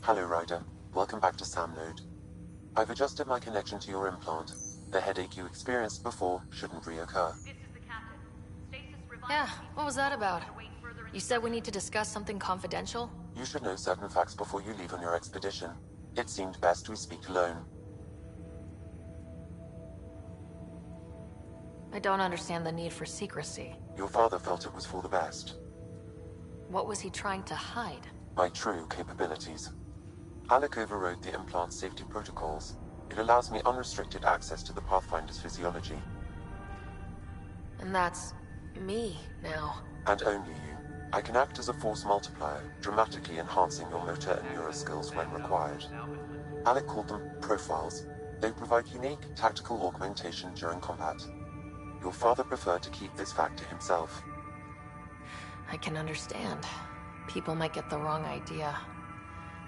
Hello, Ryder. Welcome back to Sam Node. I've adjusted my connection to your implant. The headache you experienced before shouldn't reoccur. This is the captain. Stasis Yeah, what was that about? You said we need to discuss something confidential? You should know certain facts before you leave on your expedition. It seemed best we speak alone. I don't understand the need for secrecy. Your father felt it was for the best. What was he trying to hide? My true capabilities. Alec overrode the implant's safety protocols. It allows me unrestricted access to the Pathfinder's physiology. And that's me now. And only you. I can act as a force multiplier, dramatically enhancing your motor and neural skills when required. Alec called them profiles. They provide unique tactical augmentation during combat. Your father preferred to keep this fact to himself. I can understand. People might get the wrong idea.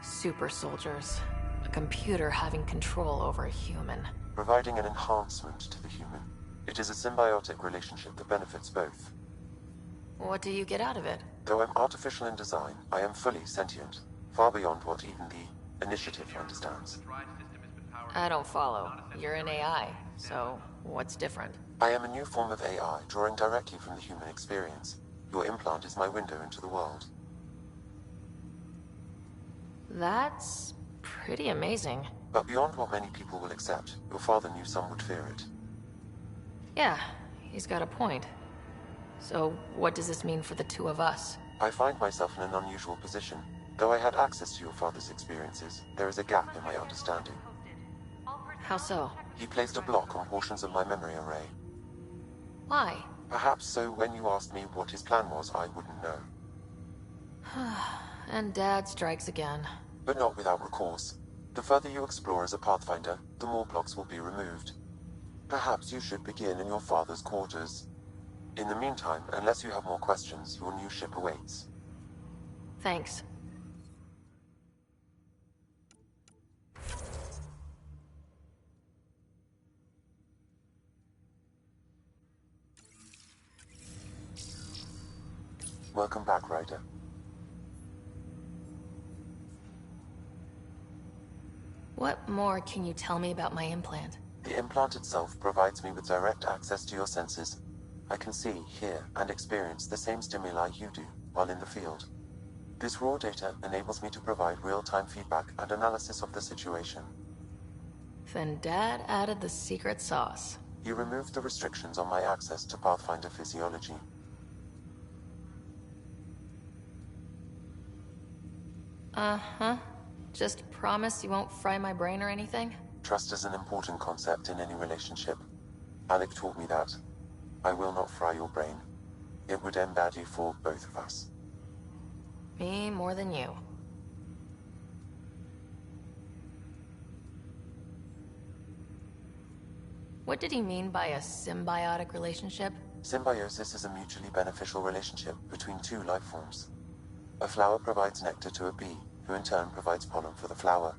Super soldiers. A computer having control over a human. Providing an enhancement to the human. It is a symbiotic relationship that benefits both. What do you get out of it? Though I'm artificial in design, I am fully sentient. Far beyond what even the Initiative understands. I don't follow. You're an AI, so what's different? I am a new form of AI, drawing directly from the human experience. Your implant is my window into the world. That's pretty amazing. But beyond what many people will accept, your father knew some would fear it. Yeah, he's got a point. So, what does this mean for the two of us? I find myself in an unusual position. Though I had access to your father's experiences, there is a gap in my understanding. How so? He placed a block on portions of my memory array. Why? Perhaps so when you asked me what his plan was, I wouldn't know. And Dad strikes again. But not without recourse. The further you explore as a Pathfinder, the more blocks will be removed. Perhaps you should begin in your father's quarters. In the meantime, unless you have more questions, your new ship awaits. Thanks. Welcome back, Ryder. What more can you tell me about my implant? The implant itself provides me with direct access to your senses. I can see, hear, and experience the same stimuli you do while in the field. This raw data enables me to provide real-time feedback and analysis of the situation. Then Dad added the secret sauce. He removed the restrictions on my access to Pathfinder physiology. Uh-huh. Just promise you won't fry my brain or anything? Trust is an important concept in any relationship. Alec taught me that. I will not fry your brain. It would end badly for both of us. Me more than you. What did he mean by a symbiotic relationship? Symbiosis is a mutually beneficial relationship between two life forms. A flower provides nectar to a bee, who in turn provides pollen for the flower.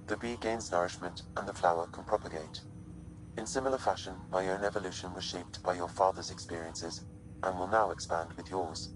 The bee gains nourishment, and the flower can propagate. In similar fashion, my own evolution was shaped by your father's experiences, and will now expand with yours.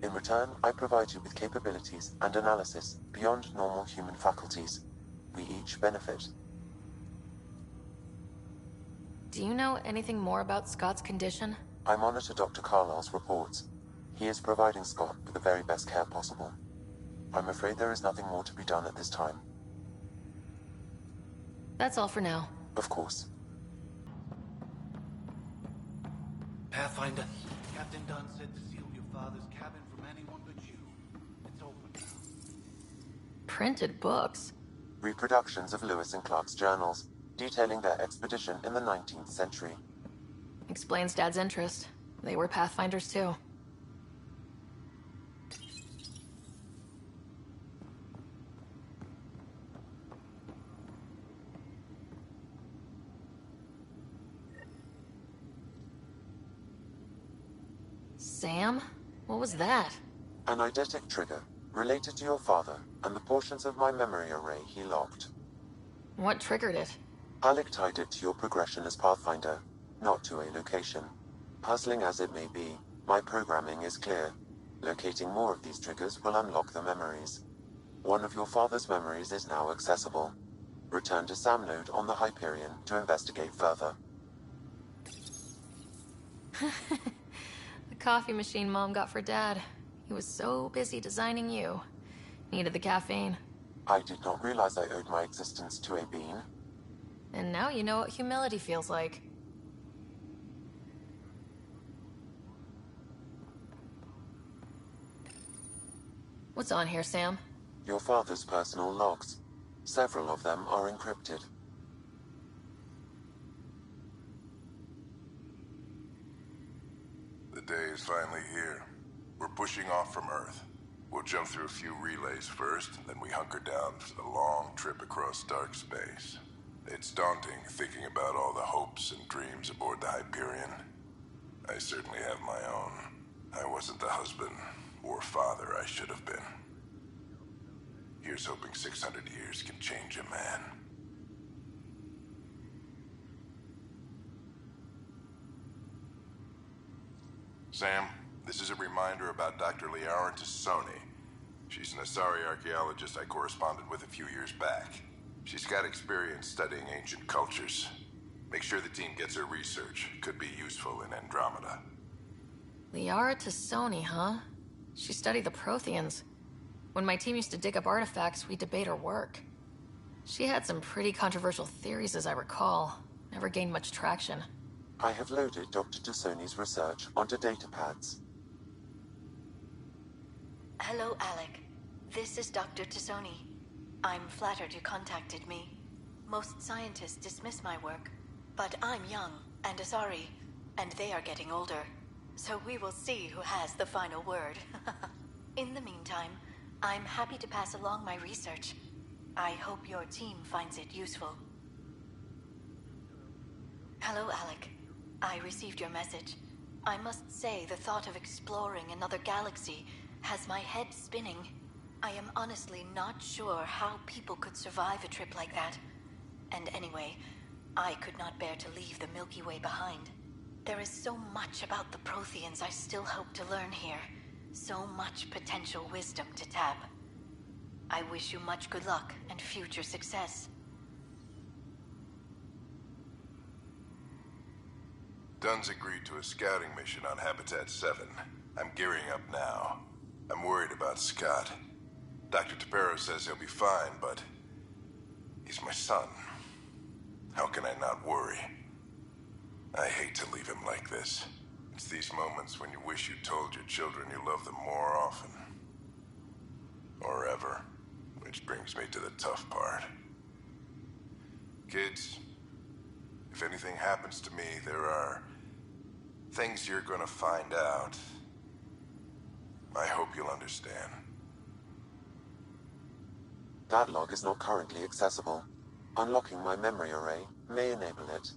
In return, I provide you with capabilities and analysis beyond normal human faculties. We each benefit. Do you know anything more about Scott's condition? I monitor Dr. Carlisle's reports. He is providing Scott with the very best care possible. I'm afraid there is nothing more to be done at this time. That's all for now. Of course. Pathfinder, Captain Dunn said to seal your father's cabin from anyone but you. It's open now. Printed books? Reproductions of Lewis and Clark's journals, detailing their expedition in the 19th century. Explains Dad's interest. They were Pathfinders too. Sam? What was that? An eidetic trigger, related to your father, and the portions of my memory array he locked. What triggered it? Alec tied it to your progression as Pathfinder, not to a location. Puzzling as it may be, my programming is clear. Locating more of these triggers will unlock the memories. One of your father's memories is now accessible. Return to Sam Node on the Hyperion to investigate further. The coffee machine Mom got for Dad. He was so busy designing you. Needed the caffeine. I did not realize I owed my existence to a bean. And now you know what humility feels like. What's on here, Sam? Your father's personal logs. Several of them are encrypted. The day is finally here. We're pushing off from Earth. We'll jump through a few relays first, then we hunker down for the long trip across dark space. It's daunting thinking about all the hopes and dreams aboard the Hyperion. I certainly have my own. I wasn't the husband or father I should have been. Here's hoping 600 years can change a man. Sam, this is a reminder about Dr. Liara Tassoni. She's an Asari archaeologist I corresponded with a few years back. She's got experience studying ancient cultures. Make sure the team gets her research. Could be useful in Andromeda. Liara Tassoni, huh? She studied the Protheans. When my team used to dig up artifacts, we'd debate her work. She had some pretty controversial theories, as I recall. Never gained much traction. I have loaded Dr. Tassoni's research onto datapads. Hello, Alec. This is Dr. Tassoni. I'm flattered you contacted me. Most scientists dismiss my work, but I'm young and Asari, and they are getting older. So we will see who has the final word. In the meantime, I'm happy to pass along my research. I hope your team finds it useful. Hello, Alec. I received your message. I must say the thought of exploring another galaxy has my head spinning. I am honestly not sure how people could survive a trip like that. And anyway, I could not bear to leave the Milky Way behind. There is so much about the Protheans I still hope to learn here. So much potential wisdom to tap. I wish you much good luck and future success. Dunn's agreed to a scouting mission on Habitat 7. I'm gearing up now. I'm worried about Scott. Dr. Tapero says he'll be fine, but he's my son. How can I not worry? I hate to leave him like this. It's these moments when you wish you told your children you love them more often. Or ever. Which brings me to the tough part. Kids, if anything happens to me, there are things you're gonna find out. I hope you'll understand. That log is not currently accessible. Unlocking my memory array may enable it.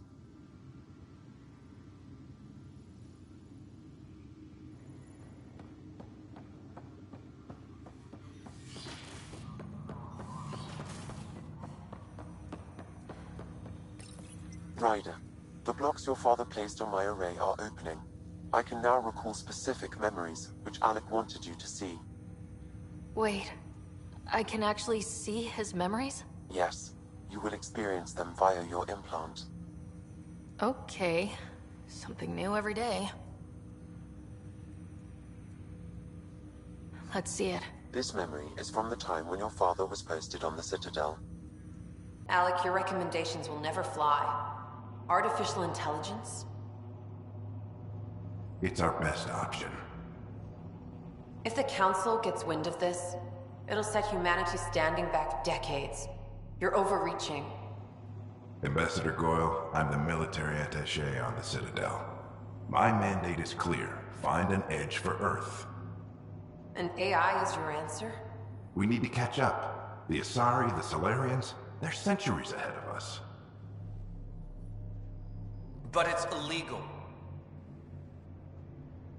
Ryder, the blocks your father placed on my array are opening. I can now recall specific memories, which Alec wanted you to see. Wait, I can actually see his memories? Yes, you will experience them via your implant. Okay, something new every day. Let's see it. This memory is from the time when your father was posted on the Citadel. Alec, your recommendations will never fly. Artificial intelligence? It's our best option. If the Council gets wind of this, it'll set humanity standing back decades. You're overreaching. Ambassador Goyle, I'm the military attaché on the Citadel. My mandate is clear. Find an edge for Earth. And AI is your answer? We need to catch up. The Asari, the Solarians, they're centuries ahead of us. But it's illegal.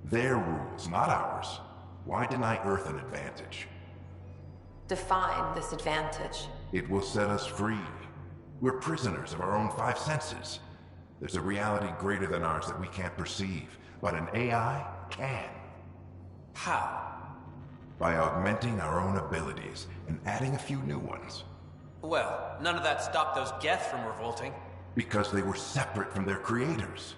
Their rules, not ours. Why deny Earth an advantage? Define this advantage. It will set us free. We're prisoners of our own five senses. There's a reality greater than ours that we can't perceive, but an AI can. How? by augmenting our own abilities and adding a few new ones. Well, none of that stopped those Geth from revolting. Because they were separate from their creators.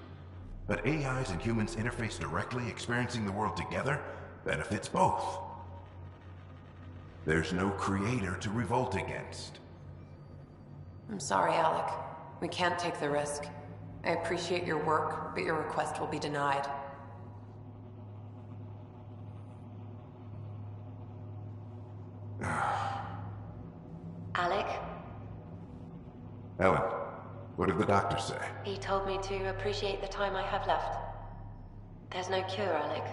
But AIs and humans interface directly, experiencing the world together, benefits both. There's no creator to revolt against. I'm sorry, Alec. We can't take the risk. I appreciate your work, but your request will be denied. Alec, Ellen, what did the doctor say? he told me to appreciate the time I have left. There's no cure, Alec.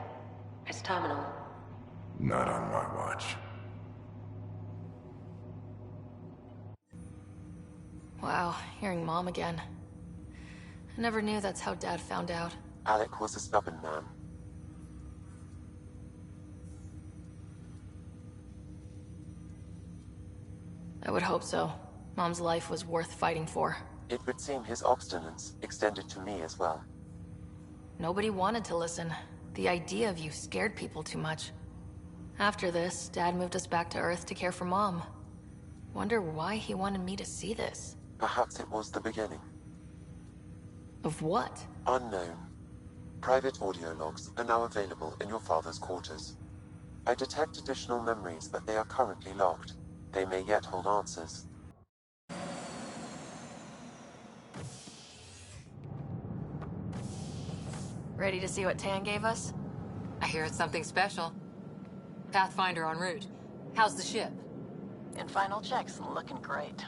It's terminal. Not on my watch. Wow, hearing Mom again. I never knew that's how Dad found out. Alec was a stubborn man. I would hope so. Mom's life was worth fighting for. It would seem his obstinance extended to me as well. Nobody wanted to listen. The idea of you scared people too much. After this, Dad moved us back to Earth to care for Mom. Wonder why he wanted me to see this. Perhaps it was the beginning. Of what? Unknown. Private audio logs are now available in your father's quarters. I detect additional memories, but they are currently locked. They may yet hold answers. Ready to see what Tan gave us? I hear it's something special. Pathfinder en route. How's the ship? In final checks, looking great.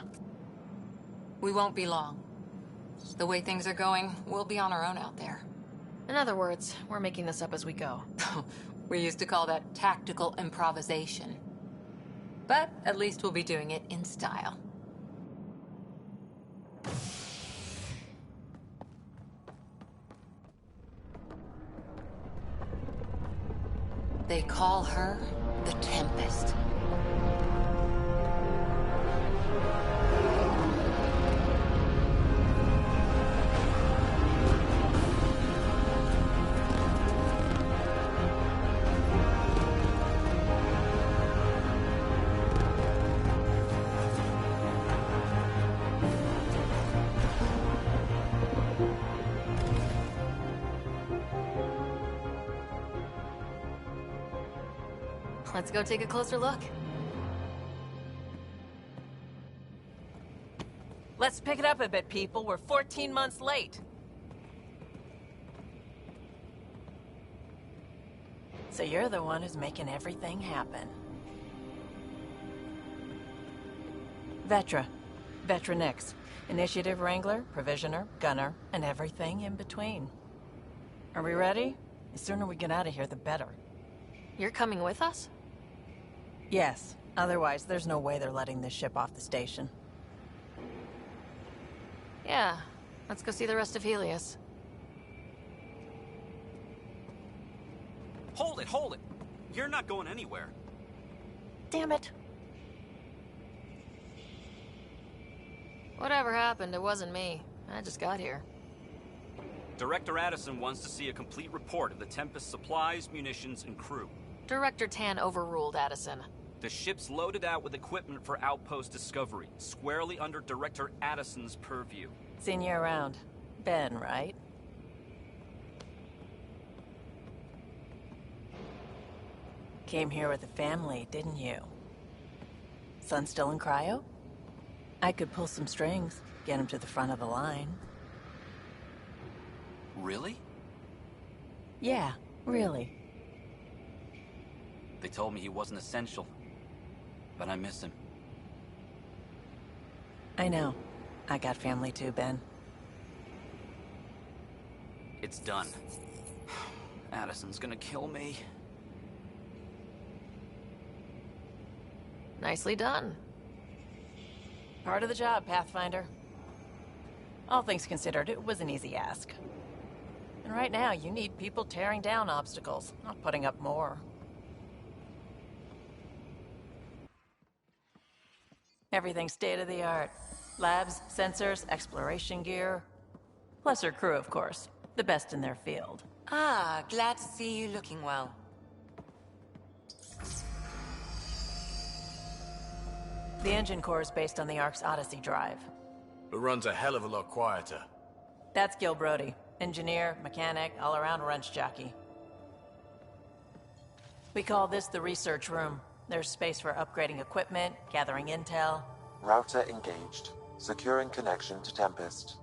We won't be long. The way things are going, we'll be on our own out there. In other words, we're making this up as we go. We used to call that tactical improvisation. But at least we'll be doing it in style. They call her the Tempest. Let's go take a closer look. Let's pick it up a bit, people. We're 14 months late. So you're the one who's making everything happen. Vetra. Vetronix. Initiative Wrangler, Provisioner, Gunner, and everything in between. Are we ready? The sooner we get out of here, the better. You're coming with us? Yes. Otherwise, there's no way they're letting this ship off the station. Yeah. Let's go see the rest of Helios. Hold it, hold it! You're not going anywhere. Damn it. Whatever happened, it wasn't me. I just got here. Director Addison wants to see a complete report of the Tempest supplies, munitions, and crew. Director Tan overruled Addison. The ship's loaded out with equipment for outpost discovery, squarely under Director Addison's purview. Seen you around. Ben, right? Came here with a family, didn't you? Son still in cryo? I could pull some strings, get him to the front of the line. Really? Yeah, really. They told me he wasn't essential, but I miss him. I know. I got family too, Ben. It's done. Addison's gonna kill me. Nicely done. Part of the job, Pathfinder. All things considered, it was an easy ask. And right now, you need people tearing down obstacles, not putting up more. Everything's state-of-the-art. Labs, sensors, exploration gear. Plus her crew, of course. The best in their field. Ah, glad to see you looking well. The engine core is based on the Ark's Odyssey drive. It runs a hell of a lot quieter. That's Gil Brody. Engineer, mechanic, all-around wrench jockey. We call this the research room. There's space for upgrading equipment, gathering intel. Router engaged. Securing connection to Tempest.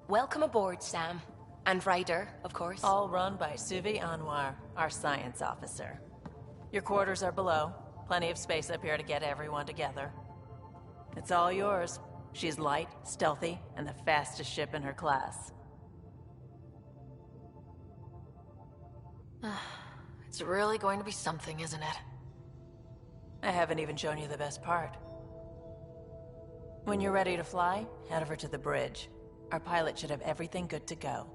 Welcome aboard, Sam. And Ryder, of course. All run by Suvi Anwar, our science officer. Your quarters are below. Plenty of space up here to get everyone together. It's all yours. She's light, stealthy, and the fastest ship in her class. It's really going to be something, isn't it? I haven't even shown you the best part. When you're ready to fly, head over to the bridge. Our pilot should have everything good to go.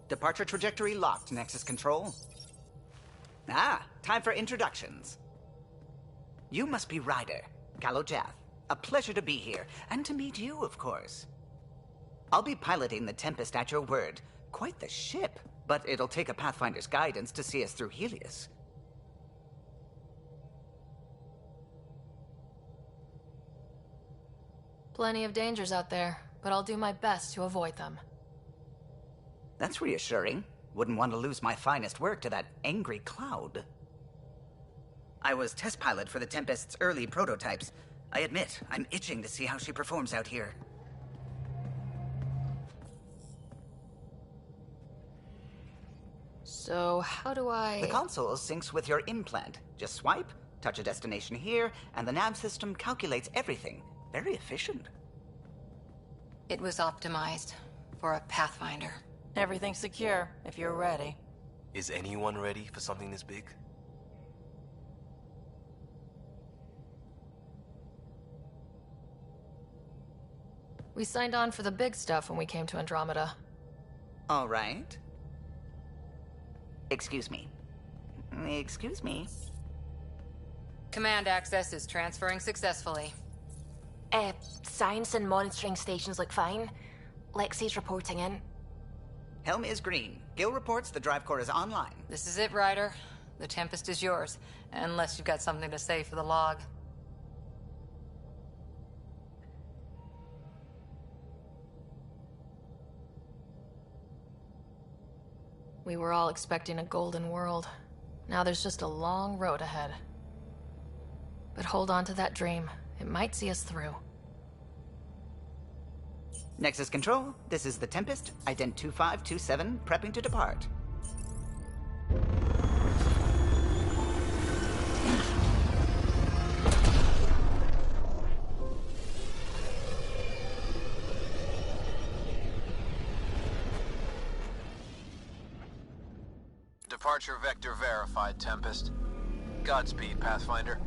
Departure trajectory locked, Nexus Control. Ah, time for introductions. You must be Ryder, Kalojath. A pleasure to be here, and to meet you, of course. I'll be piloting the Tempest at your word. Quite the ship, but it'll take a Pathfinder's guidance to see us through Helios. Plenty of dangers out there, but I'll do my best to avoid them. That's reassuring. Wouldn't want to lose my finest work to that angry cloud. I was test pilot for the Tempest's early prototypes. I admit, I'm itching to see how she performs out here. So, how do I... The console syncs with your implant. Just swipe, touch a destination here, and the nav system calculates everything. Very efficient. It was optimized for a Pathfinder. Everything's secure, if you're ready. Is anyone ready for something this big? We signed on for the big stuff when we came to Andromeda. All right. Excuse me. Excuse me. Command access is transferring successfully. Science and monitoring stations look fine. Lexi's reporting in. Helm is green. Gil reports the drive core is online. This is it, Ryder. The Tempest is yours, unless you've got something to say for the log. We were all expecting a golden world. Now there's just a long road ahead. But hold on to that dream. It might see us through. Nexus Control, this is the Tempest, ident 2527, prepping to depart. Departure vector verified, Tempest. Godspeed, Pathfinder.